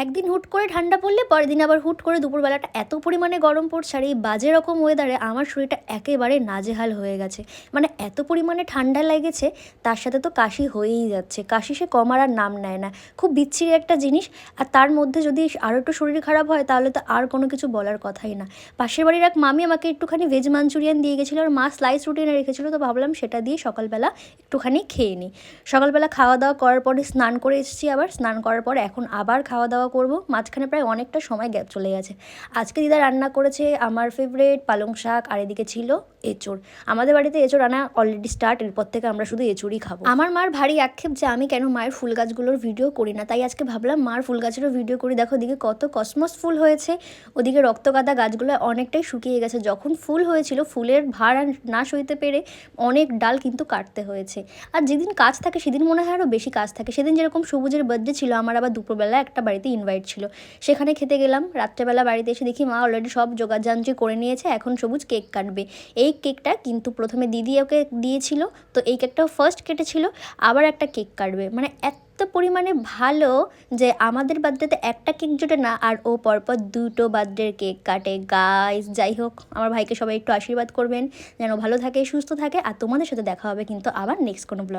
একদিন হুট করে ঠান্ডা পড়লে পরের দিন আবার হুট করে দুপুরবেলাটা এত পরিমাণে গরম পড়ছে, আর এই বাজে রকম ওয়েদারে আমার শরীরটা একেবারে নাজেহাল হয়ে গেছে। মানে এত পরিমাণে ঠান্ডা লেগেছে, তার সাথে তো কাশি হয়েই যাচ্ছে। কাশি সে কমার আর নাম নেয় না। খুব বিচ্ছিরি একটা জিনিস। আর তার মধ্যে যদি আরও একটু শরীর খারাপ হয় তাহলে তো আর কোনো কিছু বলার কথাই না। পাশের বাড়ির এক মামি আমাকে একটুখানি ভেজ মাঞ্চুরিয়ান দিয়ে গেছিলো, আর মা স্লাইস রুটি এনে রেখেছিলো, তো ভাবলাম সেটা দিয়ে সকালবেলা একটুখানি খেয়ে নিই। সকালবেলা খাওয়া দাওয়া করার পরে স্নান করে এসেছি, আবার স্নান করার পর এখন আবার খাওয়া দাওয়া করব। মাঝখানে প্রায় অনেকটা সময় গ্যাপ চলে গেছে। আজকে দিদা রান্না করেছে আমার ফেভারিট পালং শাক, আর এদিকে ছিল এঁচোড়। আমাদের বাড়িতে এঁচোড় আনা অলরেডি স্টার্ট, এরপর থেকে আমরা শুধু এঁচোড়ই খাবো। আমার মার ভারী আক্ষেপ যে আমি কেন মায়ের ফুল গাছগুলোর ভিডিও করি না, তাই আজকে ভাবলাম মার ফুল গাছেরও ভিডিও করি। দেখো ওদিকে কত কসমস ফুল হয়েছে, ওদিকে রক্তগাঁদা গাছগুলো অনেকটাই শুকিয়ে গেছে। যখন ফুল হয়েছিল ফুলের ভার আর না সইতে পেরে অনেক ডাল কিন্তু কাটতে হয়েছে। আর যেদিন কাজ থাকে সেদিন মনে হয় আরও বেশি কাজ থাকে। সেদিন যেরকম সবুজের বার্থডে ছিল, আমার আবার দুপুরবেলা একটা বাড়িতে ইনভাইট ছিল, সেখানে খেতে গেলাম। রাত্রেবেলা বাড়িতে এসে দেখি মা অলরেডি সব জোগাড়যন্ত্র করে নিয়েছে, এখন সবুজ কেক কাটবে। এই কেকটা কিন্তু প্রথমে দিদি ওকে দিয়েছিল, তো এই কেকটাও ফার্স্ট কেটেছিল, আবার একটা কেক কাটবে। মানে এত পরিমাণে ভালো যে আমাদের বার্থডেতে একটা কেক জোটে না, আর ও পরপর দুটো বার্থডের কেক কাটে। গাইস, যাই হোক, আমার ভাইকে সবাই একটু আশীর্বাদ করবেন যেন ভালো থাকে, সুস্থ থাকে। আর তোমাদের সাথে দেখা হবে কিন্তু আবার নেক্সট কোনো ব্লগ।